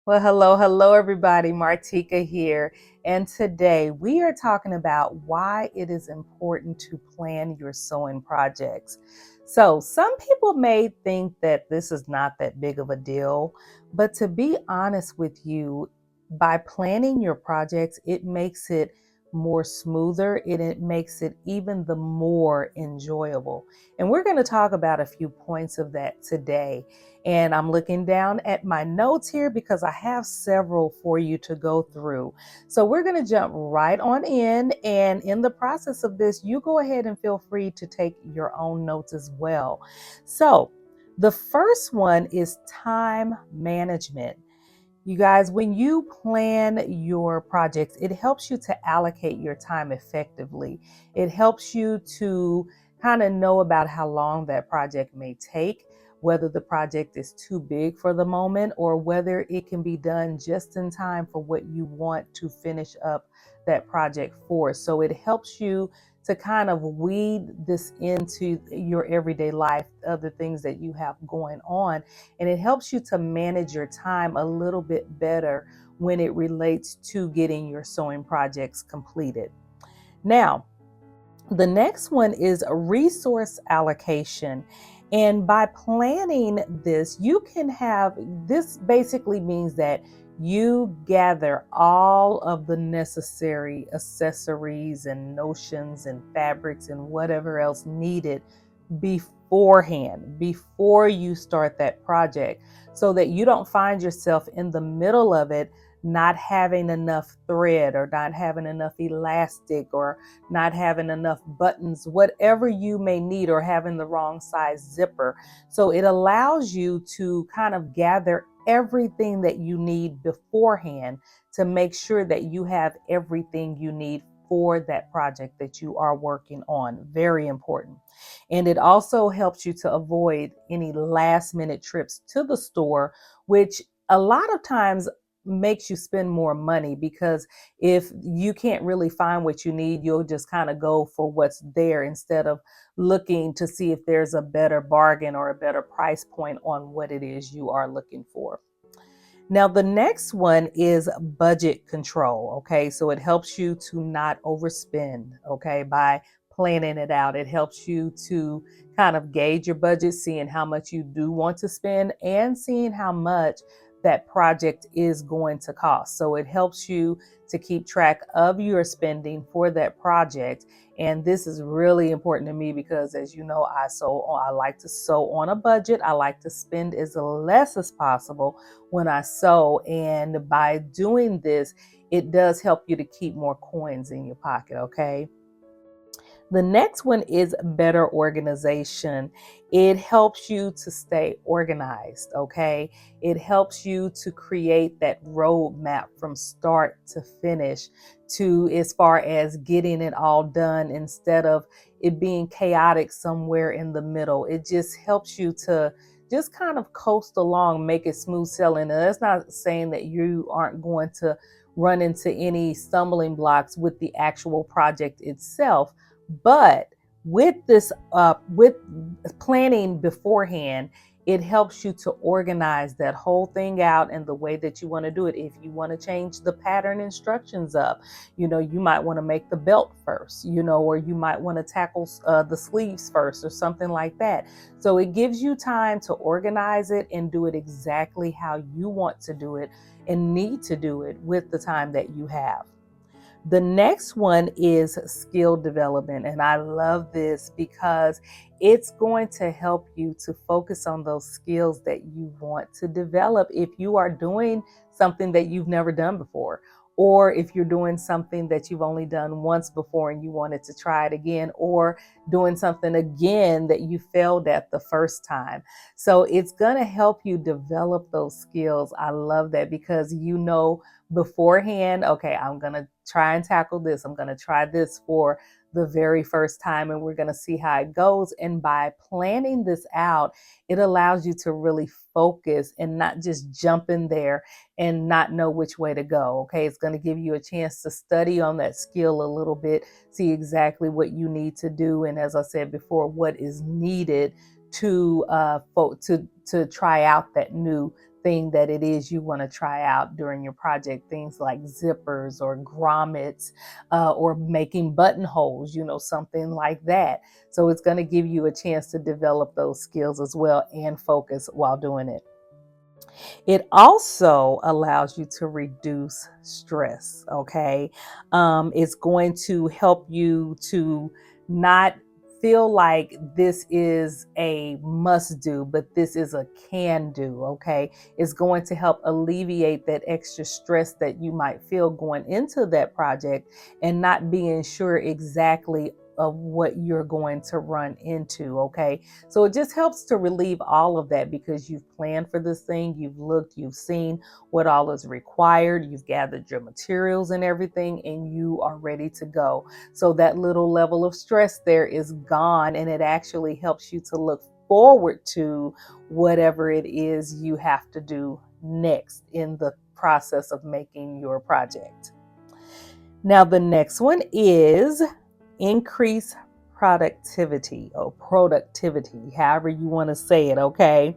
Well, hello, everybody. Martika here. And today we are talking about why it is important to plan your sewing projects. So, some people may think that this is not that big of a deal, but to be honest with you, by planning your projects, it makes it more smoother and it makes it even the more enjoyable. And we're going to talk about a few points of that today. And I'm looking down at my notes here because I have several for you to go through. So we're going to jump right on in. And in the process of this, you go ahead and feel free to take your own notes as well. So the first one is time management. You guys, when you plan your projects, it helps you to allocate your time effectively. It helps you to kind of know about how long that project may take, whether the project is too big for the moment or whether it can be done just in time for what you want to finish up that project for. So it helps you to kind of weed this into your everyday life, other things that you have going on, and it helps you to manage your time a little bit better when it relates to getting your sewing projects completed. Now, the next one is a resource allocation. And by planning this, you can have this basically means that you gather all of the necessary accessories and notions and fabrics and whatever else needed beforehand, before you start that project, so that you don't find yourself in the middle of it not having enough thread or not having enough elastic or not having enough buttons, whatever you may need, or having the wrong size zipper. So it allows you to kind of gather everything that you need beforehand to make sure that you have everything you need for that project that you are working on. Very important. And it also helps you to avoid any last minute trips to the store, which a lot of times makes you spend more money, because if you can't really find what you need, you'll just kind of go for what's there instead of looking to see if there's a better bargain or a better price point on what it is you are looking for. Now, the next one is budget control. Okay, so it helps you to not overspend, okay, by planning it out. It helps you to kind of gauge your budget, seeing how much you do want to spend and seeing how much that project is going to cost. So it helps you to keep track of your spending for that project. And this is really important to me because, as you know, I like to sew on a budget. I like to spend as less as possible when I sew. And by doing this, it does help you to keep more coins in your pocket, okay? The next one is better organization. It helps you to stay organized, okay? It helps you to create that roadmap from start to finish, to as far as getting it all done instead of it being chaotic somewhere in the middle. It just helps you to just kind of coast along, make it smooth sailing. And that's not saying that you aren't going to run into any stumbling blocks with the actual project itself, but with planning beforehand, it helps you to organize that whole thing out in the way that you want to do it. If you want to change the pattern instructions up, you might want to make the belt first, or you might want to tackle the sleeves first or something like that. So it gives you time to organize it and do it exactly how you want to do it and need to do it with the time that you have. The next one is skill development. And I love this because it's going to help you to focus on those skills that you want to develop if you are doing something that you've never done before, or if you're doing something that you've only done once before and you wanted to try it again, or doing something again that you failed at the first time. So it's going to help you develop those skills. I love that because beforehand, okay, I'm going to try and tackle this. I'm going to try this for the very first time and we're going to see how it goes. And by planning this out, it allows you to really focus and not just jump in there and not know which way to go. Okay, it's going to give you a chance to study on that skill a little bit, see exactly what you need to do. And as I said before, what is needed to try out that new thing that it is you want to try out during your project. Things like zippers or grommets, or making buttonholes, something like that. So it's going to give you a chance to develop those skills as well and focus while doing it. It also allows you to reduce stress, okay? It's going to help you to not feel like this is a must do, but this is a can do, okay? It's going to help alleviate that extra stress that you might feel going into that project and not being sure exactly of what you're going to run into, okay? So it just helps to relieve all of that because you've planned for this thing, you've looked, you've seen what all is required, you've gathered your materials and everything, and you are ready to go. So that little level of stress there is gone, and it actually helps you to look forward to whatever it is you have to do next in the process of making your project. Now, the next one is increase productivity or productivity, however you want to say it, okay?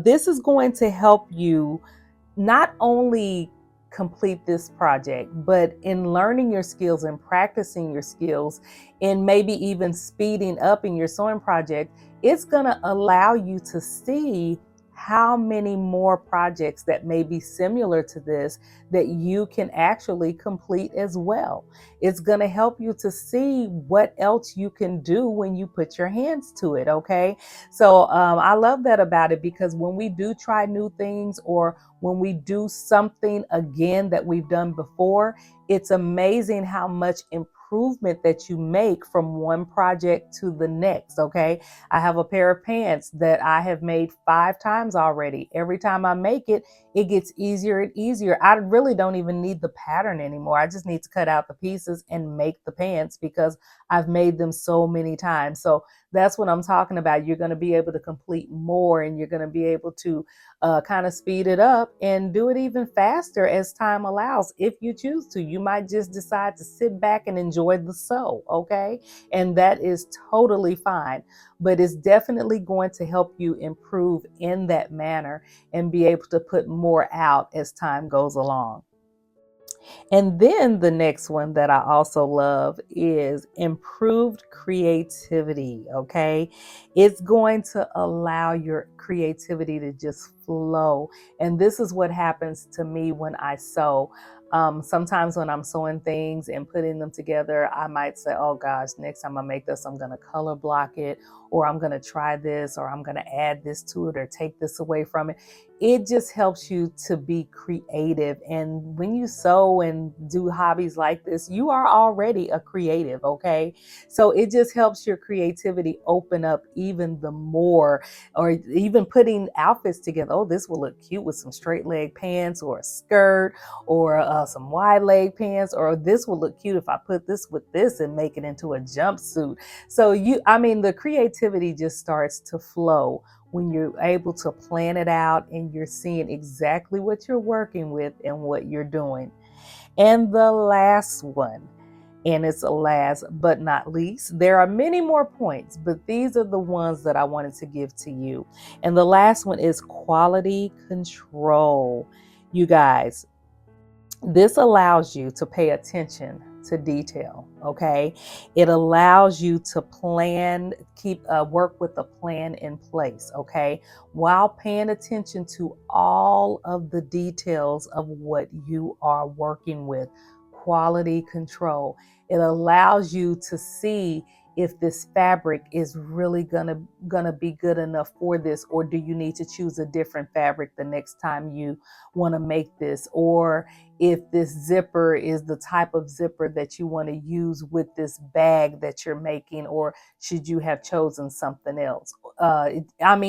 This is going to help you not only complete this project, but in learning your skills and practicing your skills, and maybe even speeding up in your sewing project, it's going to allow you to see how many more projects that may be similar to this that you can actually complete as well. It's going to help you to see what else you can do when you put your hands to it, okay? So I love that about it, because when we do try new things, or when we do something again that we've done before, it's amazing how much improvement that you make from one project to the next, okay? I have a pair of pants that I have made 5 times already. Every time I make it, it gets easier and easier. I really don't even need the pattern anymore. I just need to cut out the pieces and make the pants because I've made them so many times. So that's what I'm talking about. You're going to be able to complete more, and you're going to be able to kind of speed it up and do it even faster as time allows. If you choose to, you might just decide to sit back and enjoy the sew, okay? And that is totally fine, but it's definitely going to help you improve in that manner and be able to put more out as time goes along. And then the next one that I also love is improved creativity. Okay. It's going to allow your creativity to just flow. And this is what happens to me when I sew. Sometimes when I'm sewing things and putting them together, I might say, oh gosh, next time I make this, I'm going to color block it, or I'm going to try this, or I'm going to add this to it, or take this away from it. It just helps you to be creative. And when you sew and do hobbies like this, you are already a creative, okay? So it just helps your creativity open up even the more, or even putting outfits together. Oh, this will look cute with some straight leg pants or a skirt, or some wide leg pants, or this will look cute if I put this with this and make it into a jumpsuit. So the creativity just starts to flow when you're able to plan it out and you're seeing exactly what you're working with and what you're doing. And the last one, and it's last but not least, there are many more points, but these are the ones that I wanted to give to you. And the last one is quality control. You guys, this allows you to pay attention to detail, okay? It allows you to plan, work with a plan in place, okay? While paying attention to all of the details of what you are working with. Quality control. It allows you to see if this fabric is really gonna be good enough for this, or do you need to choose a different fabric the next time you want to make this, or if this zipper is the type of zipper that you want to use with this bag that you're making, or should you have chosen something else?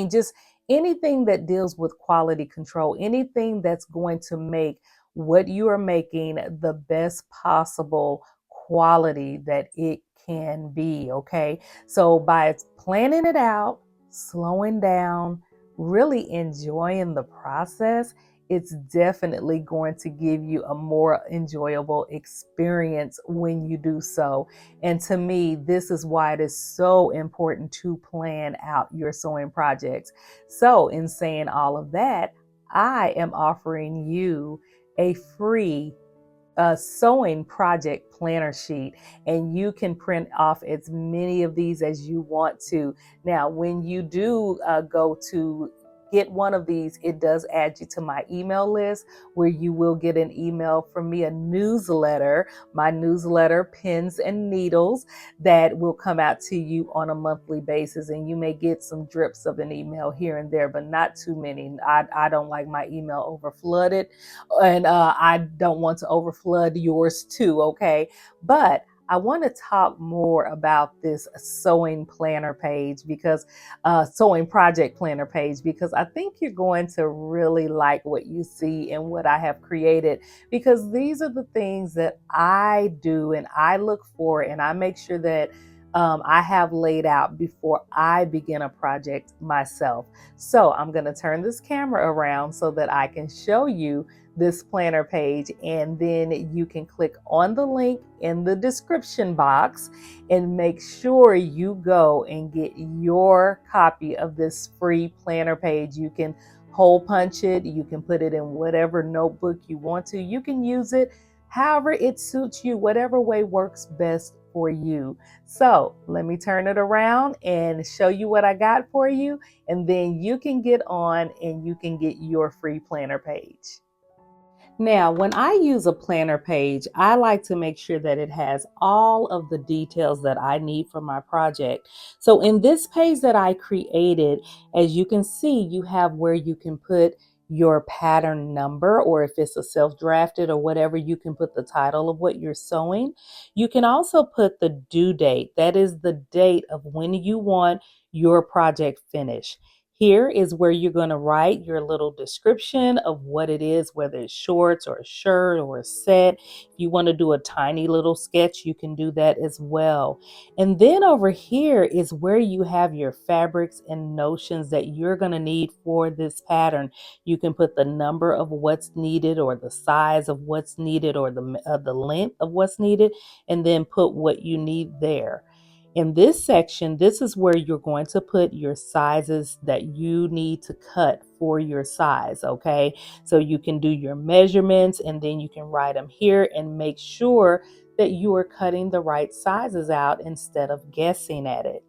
Just anything that deals with quality control, anything that's going to make what you are making the best possible quality that it can be, okay? So by planning it out, slowing down, really enjoying the process, it's definitely going to give you a more enjoyable experience when you do so. And to me, this is why it is so important to plan out your sewing projects. So, in saying all of that, I am offering you a free sewing project planner sheet, and you can print off as many of these as you want to. Now, when you do go to get one of these, it does add you to my email list where you will get an email from me, a newsletter, my newsletter, Pins and Needles, that will come out to you on a monthly basis. And you may get some drips of an email here and there, but not too many. I don't like my email over flooded, and I don't want to overflood yours too, okay? But I want to talk more about this sewing planner page because sewing project planner page, because I think you're going to really like what you see and what I have created, because these are the things that I do and I look for and I make sure that I have laid out before I begin a project myself. So I'm going to turn this camera around so that I can show you this planner page, and then you can click on the link in the description box and make sure you go and get your copy of this free planner page. You can hole punch it, you can put it in whatever notebook you want to, you can use it however it suits you, whatever way works best for you. So let me turn it around and show you what I got for you, and then you can get on and you can get your free planner page. Now, when I use a planner page, I like to make sure that it has all of the details that I need for my project. So in this page that I created, as you can see, you have where you can put your pattern number, or if it's a self-drafted or whatever, you can put the title of what you're sewing. You can also put the due date. That is the date of when you want your project finished. Here is where you're going to write your little description of what it is, whether it's shorts or a shirt or a set. If you want to do a tiny little sketch, you can do that as well. And then over here is where you have your fabrics and notions that you're going to need for this pattern. You can put the number of what's needed, or the size of what's needed, or the length of what's needed, and then put what you need there. In this section, this is where you're going to put your sizes that you need to cut for your size, okay? So you can do your measurements and then you can write them here and make sure that you are cutting the right sizes out instead of guessing at it.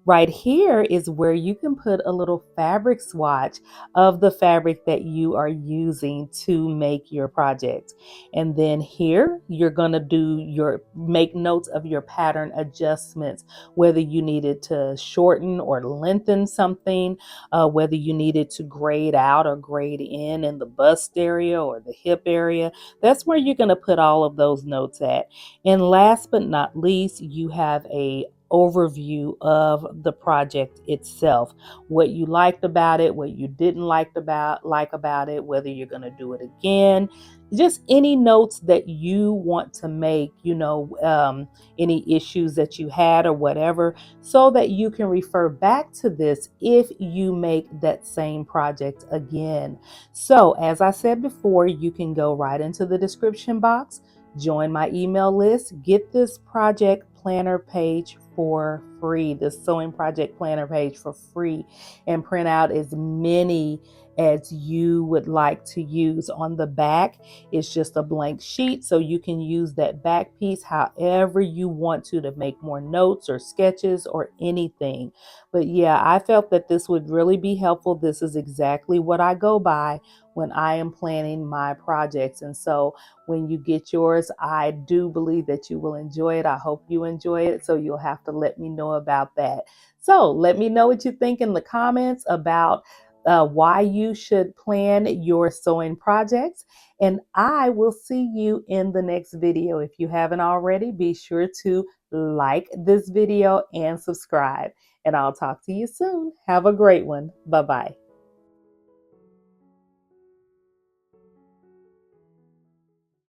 Right here is where you can put a little fabric swatch of the fabric that you are using to make your project. And then here, you're going to make notes of your pattern adjustments, whether you needed to shorten or lengthen something, whether you needed to grade out or grade in the bust area or the hip area. That's where you're going to put all of those notes at. And last but not least, you have a overview of the project itself, what you liked about it, what you didn't like about it, whether you're going to do it again, just any notes that you want to make, any issues that you had or whatever, so that you can refer back to this if you make that same project again. So as I said before, you can go right into the description box, join my email list, get this project planner page for free, this sewing project planner page for free, and print out as many as you would like to use. On the back, it's just a blank sheet, so you can use that back piece however you want to make more notes or sketches or anything. But yeah, I felt that this would really be helpful. This is exactly what I go by when I am planning my projects. And so when you get yours, I do believe that you will enjoy it. I hope you enjoy it. So you'll have to let me know about that. So let me know what you think in the comments about why you should plan your sewing projects. And I will see you in the next video. If you haven't already, be sure to like this video and subscribe. And I'll talk to you soon. Have a great one. Bye-bye.